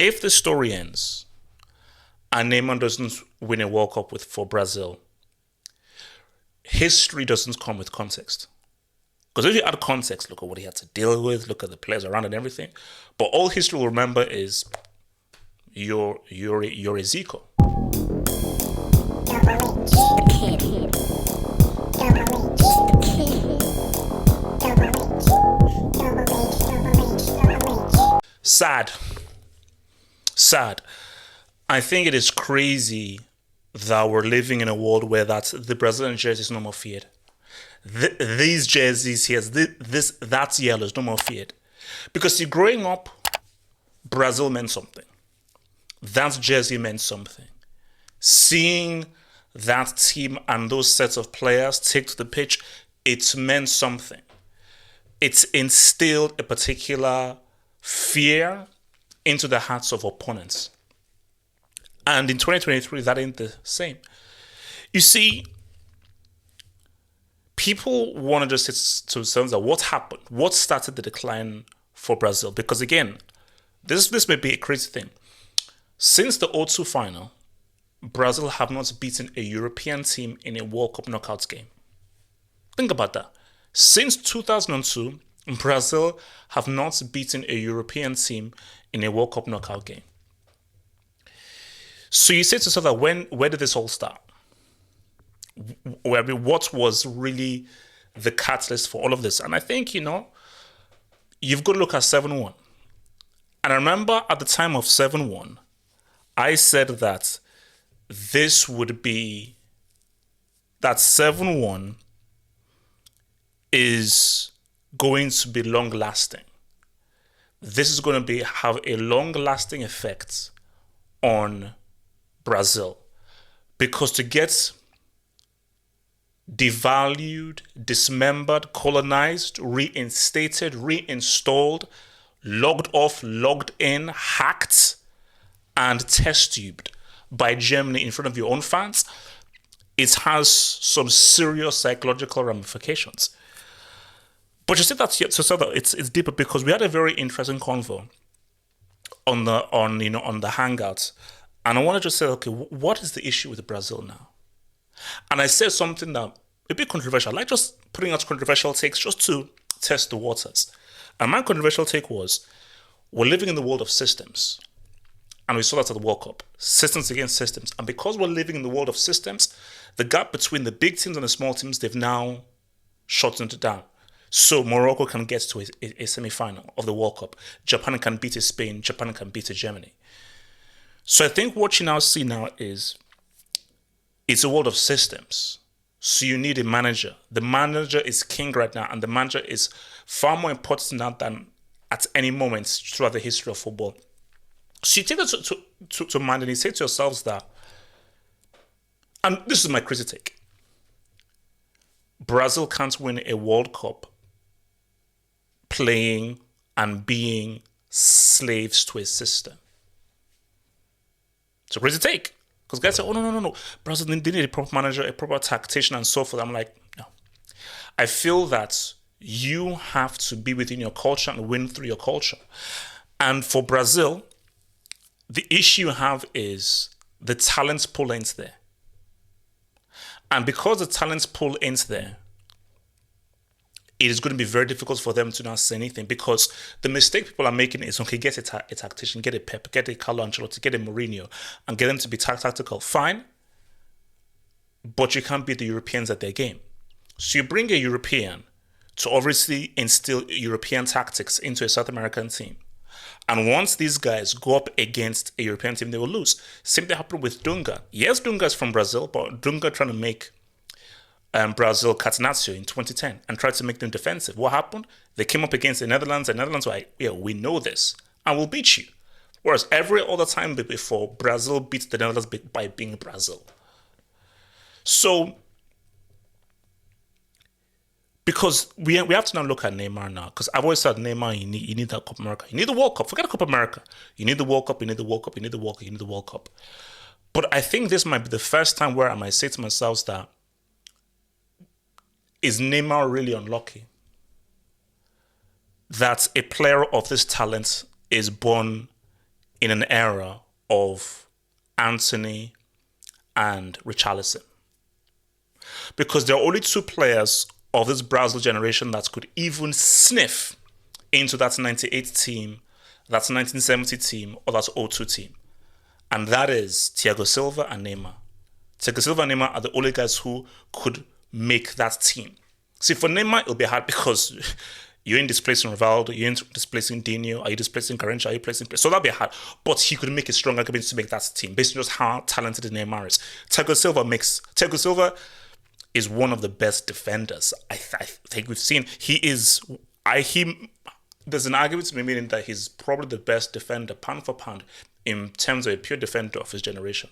if the story ends and Neymar doesn't win a World Cup for Brazil, history doesn't come with context. Because if you add context, look at what he had to deal with, look at the players around and everything. But all history will remember is you're a Zico. Sad. I think it is crazy that we're living in a world where the Brazilian jersey is no more feared. These jerseys here, that's yellow is no more feared. Because see, growing up, Brazil meant something. That jersey meant something. Seeing that team and those sets of players take to the pitch, it meant something. It's instilled a particular fear into the hearts of opponents. And in 2023, that ain't the same. You see, people want to just say to themselves that what happened? What started the decline for Brazil? Because again, this may be a crazy thing. Since the 0-2 final, Brazil have not beaten a European team in a World Cup knockout game. Think about that. Since 2002, Brazil have not beaten a European team in a World Cup knockout game. So you say to yourself that where did this all start? What was really the catalyst for all of this? And I think, you've got to look at 7-1. And I remember at the time of 7-1, I said that this would be, that 7-1 is going to be long-lasting. This is going to have a long-lasting effect on Brazil. Because to get devalued, dismembered, colonized, reinstated, reinstalled, logged off, logged in, hacked, and test tubed by Germany in front of your own fans, it has some serious psychological ramifications. But you see that it's deeper because we had a very interesting convo on the Hangouts, and I wanted to say, okay, what is the issue with Brazil now? And I said something that a bit controversial. I like just putting out controversial takes just to test the waters. And my controversial take was, we're living in the world of systems. And we saw that at the World Cup. Systems against systems. And because we're living in the world of systems, the gap between the big teams and the small teams, they've now shortened it down. So Morocco can get to a semi-final of the World Cup. Japan can beat Spain. Japan can beat Germany. So I think what you now see now is it's a world of systems. So you need a manager. The manager is king right now, and the manager is far more important now than at any moment throughout the history of football. So you take that to mind and you say to yourselves that, and this is my crazy take, Brazil can't win a World Cup playing and being slaves to a system. It's a crazy take. Because guys say, oh, no. Brazil, they need a proper manager, a proper tactician, and so forth. I'm like, no. I feel that you have to be within your culture and win through your culture. And for Brazil, the issue you have is the talent pool ain't there. And because the talent pool ain't there, it is going to be very difficult for them to not say anything, because the mistake people are making is, okay, get a tactician, get a Pep, get a Carlo Ancelotti, get a Mourinho, and get them to be tactical. Fine, but you can't beat the Europeans at their game. So you bring a European to obviously instill European tactics into a South American team. And once these guys go up against a European team, they will lose. Same thing happened with Dunga. Yes, Dunga is from Brazil, but Dunga trying to make Brazil Catenaccio in 2010 and tried to make them defensive. What happened? They came up against the Netherlands, and the Netherlands were like, yeah, we know this, and we'll beat you. Whereas every other time before, Brazil beat the Netherlands by being Brazil. So, because we have to now look at Neymar now, because I've always said, Neymar, you need that Copa America. You need the World Cup. Forget the Copa America. You need the World Cup, you need the World Cup, you need the World Cup, you need the World Cup. But I think this might be the first time where I might say to myself that, is Neymar really unlucky that a player of this talent is born in an era of Anthony and Richarlison. Because there are only two players of this Brazil generation that could even sniff into that 98 team, that 1970 team, or that 02 team. And that is Thiago Silva and Neymar. Thiago Silva and Neymar are the only guys who could make that team. See, for Neymar, it'll be hard because you ain't displacing Rivaldo, you ain't displacing Dino, are you displacing Garrincha, are you displacing... So that'll be hard. But he could make a strong argument to make that team based on just how talented Neymar is. Thiago Silva is one of the best defenders I think we've seen. There's an argument to be made in that he's probably the best defender, pound for pound, in terms of a pure defender of his generation.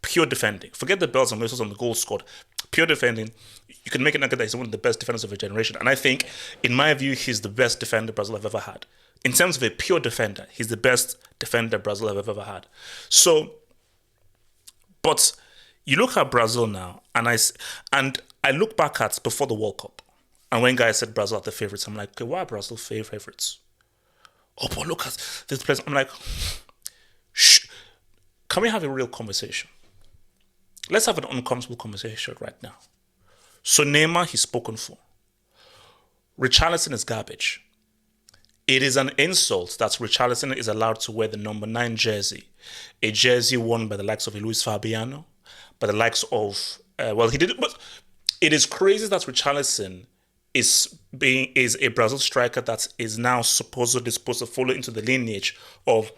Pure defending. Forget the bells and whistles on the goal scored. Pure defending. You can make an argument that he's one of the best defenders of a generation. And I think, in my view, he's the best defender Brazil have ever had. In terms of a pure defender, he's the best defender Brazil have ever had. So, but you look at Brazil now, and I look back at before the World Cup, and when guys said Brazil are the favorites, I'm like, okay, why are Brazil favorites? Oh, but look at this place. I'm like, shh. Can we have a real conversation? Let's have an uncomfortable conversation right now. So Neymar, he's spoken for. Richarlison is garbage. It is an insult that Richarlison is allowed to wear the number 9 jersey, a jersey worn by the likes of Luis Fabiano, by the likes of, he did it, but it is crazy that Richarlison is a Brazil striker that is now supposed to follow into the lineage of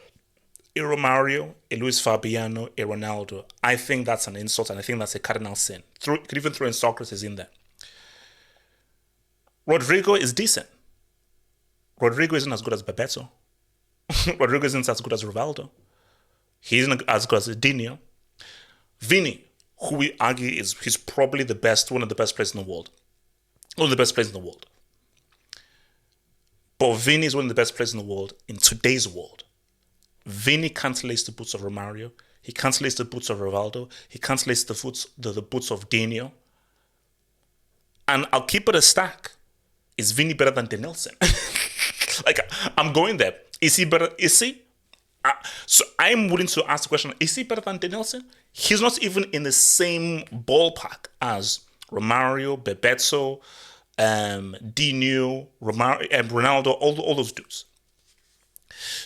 a Romario, a Luis Fabiano, a Ronaldo. I think that's an insult, and I think that's a cardinal sin. You could even throw in Socrates in there. Rodrigo is decent. Rodrigo isn't as good as Bebeto. Rodrigo isn't as good as Rivaldo. He isn't as good as Dino. Vini, who we argue he's probably one of the best players in the world. One of the best players in the world. But Vini is one of the best players in the world in today's world. Vini can't lace the boots of Romario. He can't lace the boots of Rivaldo. He can't lace the boots of Dino. And I'll keep it a stack. Is Vini better than Denilson? Like, I'm going there. Is he better? Is he? So I'm willing to ask the question, is he better than Denilson? He's not even in the same ballpark as Romario, Bebeto, Dino, Ronaldo, all those dudes.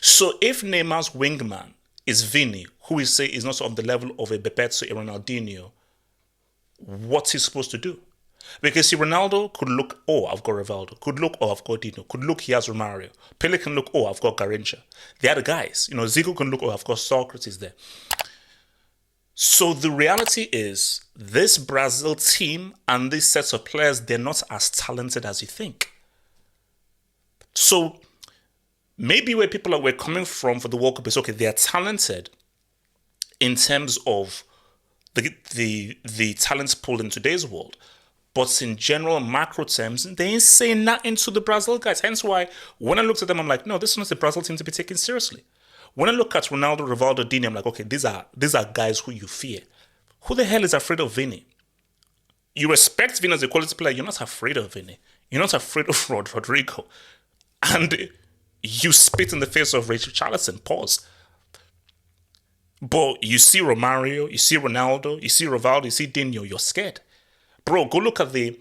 So if Neymar's wingman is Vini, who we say is not on the level of a Bebeto, a Ronaldinho, what's he supposed to do? Because see, Ronaldo could look, oh, I've got Rivaldo. Could look, oh, I've got Dino. Could look, he has Romario. Pele can look, oh, I've got Garrincha. The other guys, Zico can look, oh, I've got Socrates there. So the reality is, this Brazil team and these sets of players, they're not as talented as you think. So maybe where people were coming from for the World Cup is, okay, they are talented in terms of the talent pool in today's world. But in general macro terms, they ain't saying nothing to the Brazil guys. Hence why, when I looked at them, I'm like, no, this is not the Brazil team to be taken seriously. When I look at Ronaldo, Rivaldo, Dini, I'm like, okay, these are guys who you fear. Who the hell is afraid of Vini? You respect Vini as a quality player. You're not afraid of Vini. You're not afraid of Rodrigo. And you spit in the face of Richarlison. Pause. But you see Romario, you see Ronaldo, you see Rivaldo, you see Dino, you're scared. Bro, go look at the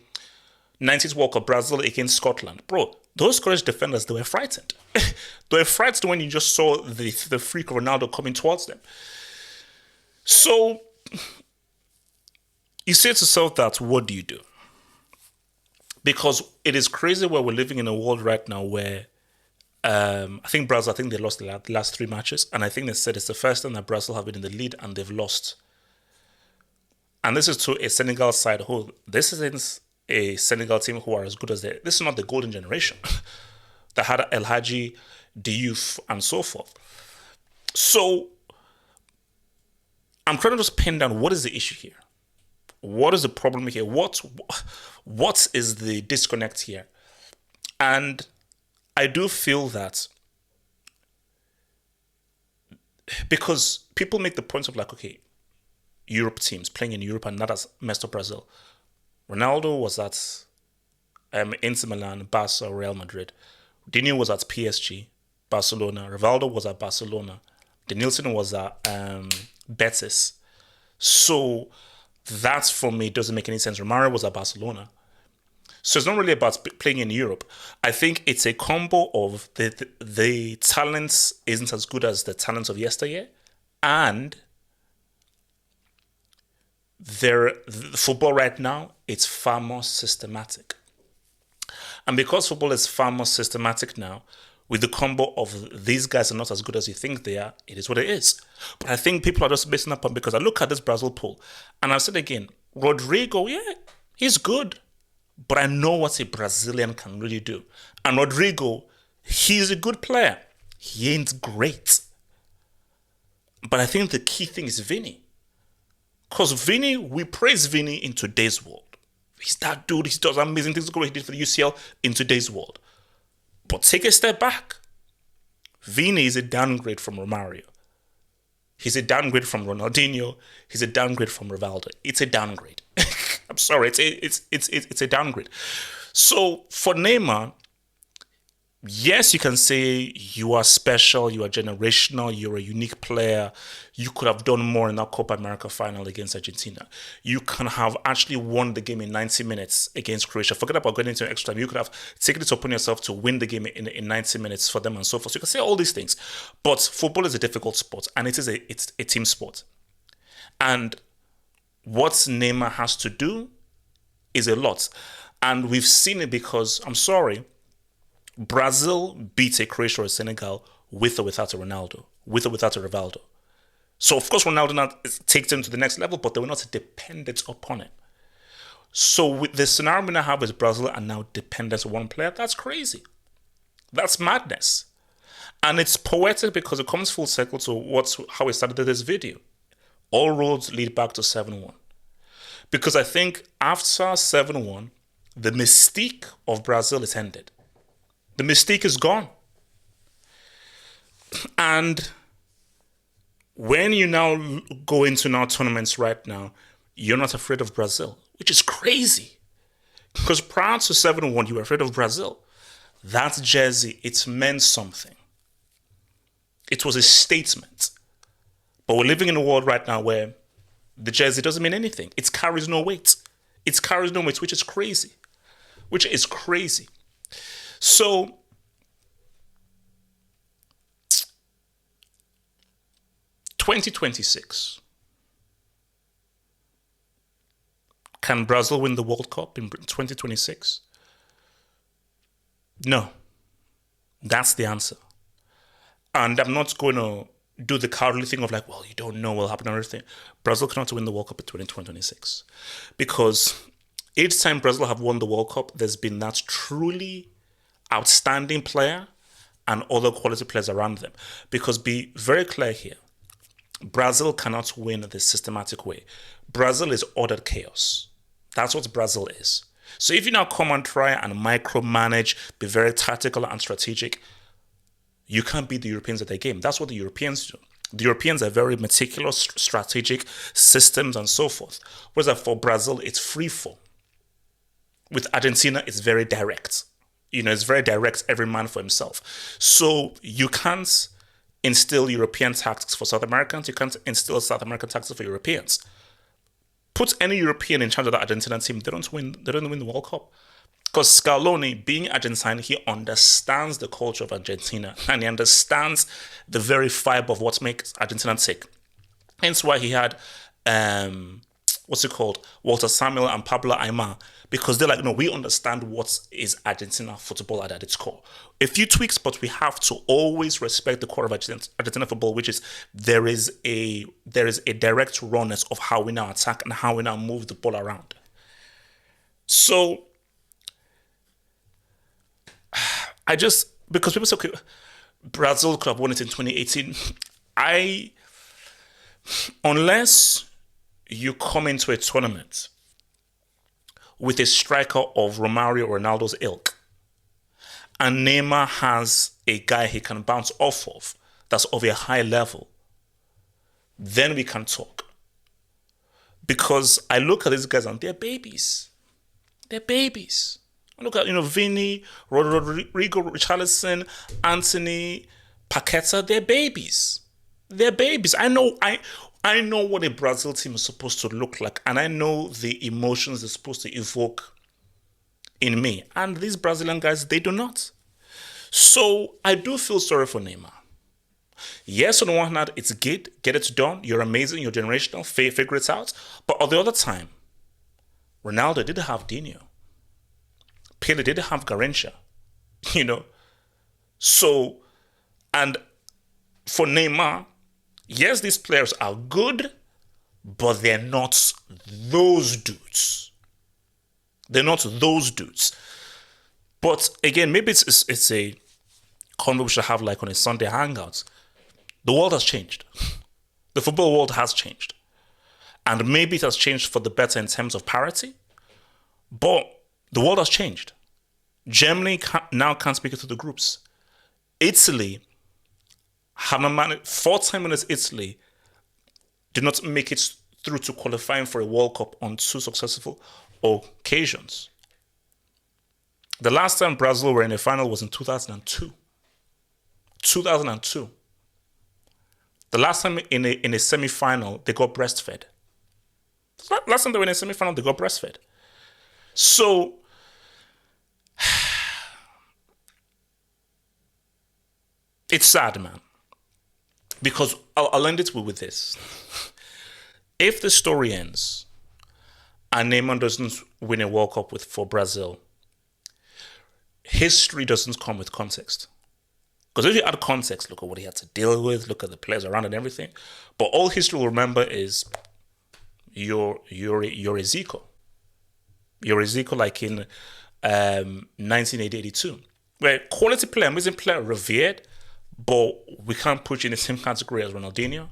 90s World Cup Brazil against Scotland. Bro, those Scottish defenders, they were frightened. They were frightened when you just saw the freak of Ronaldo coming towards them. So, you say to yourself that, what do you do? Because it is crazy where we're living in a world right now where I think they lost the last 3 matches. And I think they said it's the first time that Brazil have been in the lead and they've lost. And this is to a Senegal side who, this isn't a Senegal team who are as good as this is not the golden generation. They had El Hadji, Diouf, and so forth. So, I'm trying to just pin down what is the issue here. What is the problem here? What is the disconnect here? And I do feel that because people make the point of like, okay, Europe teams playing in Europe and that has messed up Brazil. Ronaldo was at Inter Milan, Barca, Real Madrid. Dino was at PSG, Barcelona. Rivaldo was at Barcelona. The Nielsen was at Betis. So that for me doesn't make any sense. Romario was at Barcelona. So it's not really about playing in Europe. I think it's a combo of the talents isn't as good as the talents of yesteryear, and the football right now, it's far more systematic. And because football is far more systematic now, with the combo of these guys are not as good as you think they are, it is what it is. But I think people are just missing up on, because I look at this Brazil pool, and I've said again, Rodrigo, yeah, he's good. But I know what a Brazilian can really do. And Rodrigo, he's a good player. He ain't great. But I think the key thing is Vini. Because Vini, we praise Vini in today's world. He's that dude. He does amazing things. Look what he did for the UCL in today's world. But take a step back. Vini is a downgrade from Romario. He's a downgrade from Ronaldinho. He's a downgrade from Rivaldo. It's a downgrade. I'm sorry. It's a downgrade. So for Neymar, yes, you can say you are special, you are generational, you're a unique player. You could have done more in that Copa America final against Argentina. You can have actually won the game in 90 minutes against Croatia. Forget about going into extra time. You could have taken it upon yourself to win the game in 90 minutes for them and so forth. So you can say all these things. But football is a difficult sport, and it's a team sport. And what Neymar has to do is a lot. And we've seen it because, I'm sorry, Brazil beat a Croatia or a Senegal with or without a Ronaldo, with or without a Rivaldo. So, of course, Ronaldo now takes them to the next level, but they were not dependent upon it. So, with the scenario we now have is Brazil are now dependent on one player. That's crazy. That's madness. And it's poetic because it comes full circle to how we started this video. All roads lead back to 7-1. Because I think after 7-1, the mystique of Brazil is ended. The mystique is gone. And when you now go into tournaments right now, you're not afraid of Brazil, which is crazy. Because prior to 7-1, you were afraid of Brazil. That jersey, it meant something. It was a statement. But we're living in a world right now where the jersey doesn't mean anything. It carries no weight. It carries no weight, which is crazy. Which is crazy. So, (2026) can Brazil win the World Cup in 2026? No. That's the answer. And I'm not going to do the cowardly thing of like, well, you don't know what will happen and everything. Brazil cannot win the World Cup in 2026. Because each time Brazil have won the World Cup, there's been that truly outstanding player and other quality players around them. Because be very clear here, Brazil cannot win the systematic way. Brazil is ordered chaos. That's what Brazil is. So if you now come and try and micromanage, be very tactical and strategic, you can't beat the Europeans at their game. That's what the Europeans do. The Europeans are very meticulous, strategic systems and so forth. Whereas for Brazil, it's free fall. With Argentina, it's very direct. It's very direct, every man for himself. So you can't instill European tactics for South Americans. You can't instill South American tactics for Europeans. Put any European in charge of the Argentina team, they don't win the World Cup. Because Scaloni, being Argentine, he understands the culture of Argentina and he understands the very fiber of what makes Argentina tick. Hence why he had, Walter Samuel and Pablo Aimar, because they're like, no, we understand what is Argentina football at its core. A few tweaks, but we have to always respect the core of Argentina football, which is there is a direct rawness of how we now attack and how we now move the ball around. So because people say, okay, Brazil could have won it in 2018. Unless you come into a tournament with a striker of Romario or Ronaldo's ilk, and Neymar has a guy he can bounce off of that's of a high level, then we can talk. Because I look at these guys and they're babies. They're babies. I look at, Vini, Rodrigo, Richarlison, Anthony, Paqueta, they're babies. they're babies. I know what a Brazil team is supposed to look like, and I know the emotions they're supposed to evoke in me. And these Brazilian guys, they do not. So I do feel sorry for Neymar. Yes, on the one hand, it's good, get it done. You're amazing, you're generational, figure it out. But on the other time, Ronaldo did have Dino. Pele did have Garrincha. So, and for Neymar, yes, these players are good, but they're not those dudes. They're not those dudes. But again, maybe it's a convo we should have like on a Sunday hangout. The world has changed. The football world has changed. And maybe it has changed for the better in terms of parity. But the world has changed. Germany now can't speak into the groups. Italy, four-time winners Italy, did not make it through to qualifying for a World Cup on 2 successful occasions. The last time Brazil were in a final was in 2002. 2002. The last time in a semi-final, they got breastfed. Last time they were in a semi-final, they got breastfed. So, it's sad, man. Because I'll end it with this. If the story ends and Neymar doesn't win a World Cup for Brazil, history doesn't come with context. Because if you add context, look at what he had to deal with, look at the players around and everything. But all history will remember is you're Zico. You're Zico like in 1982. Where quality player, amazing player, revered, but we can't put you in the same category as Ronaldinho,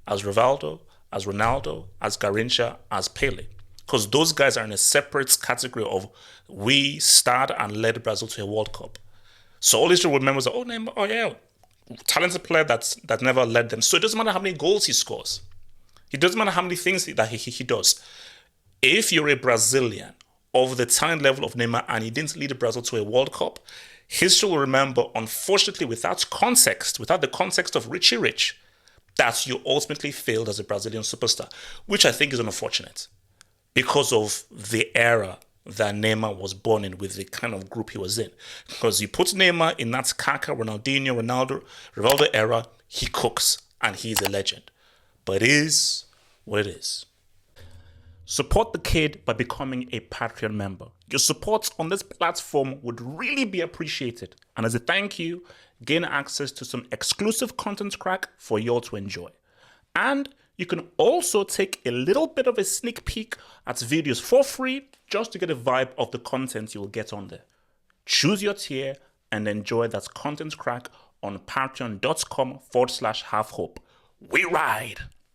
as Rivaldo, as Ronaldo, as Garrincha, as Pele. Because those guys are in a separate category of we started and led Brazil to a World Cup. So all history remembers, Neymar, talented player that never led them. So it doesn't matter how many goals he scores. It doesn't matter how many things that he does. If you're a Brazilian of the talent level of Neymar and he didn't lead Brazil to a World Cup, history will remember, unfortunately, without the context of Richie Rich, that you ultimately failed as a Brazilian superstar, which I think is unfortunate because of the era that Neymar was born in with the kind of group he was in. Because you put Neymar in that Kaká, Ronaldinho, Rivaldo era, he cooks and he's a legend. But it is what it is. Support the kid by becoming a Patreon member. Your support on this platform would really be appreciated. And as a thank you, gain access to some exclusive content crack for you all to enjoy. And you can also take a little bit of a sneak peek at videos for free just to get a vibe of the content you will get on there. Choose your tier and enjoy that content crack on patreon.com/halfhope. We ride!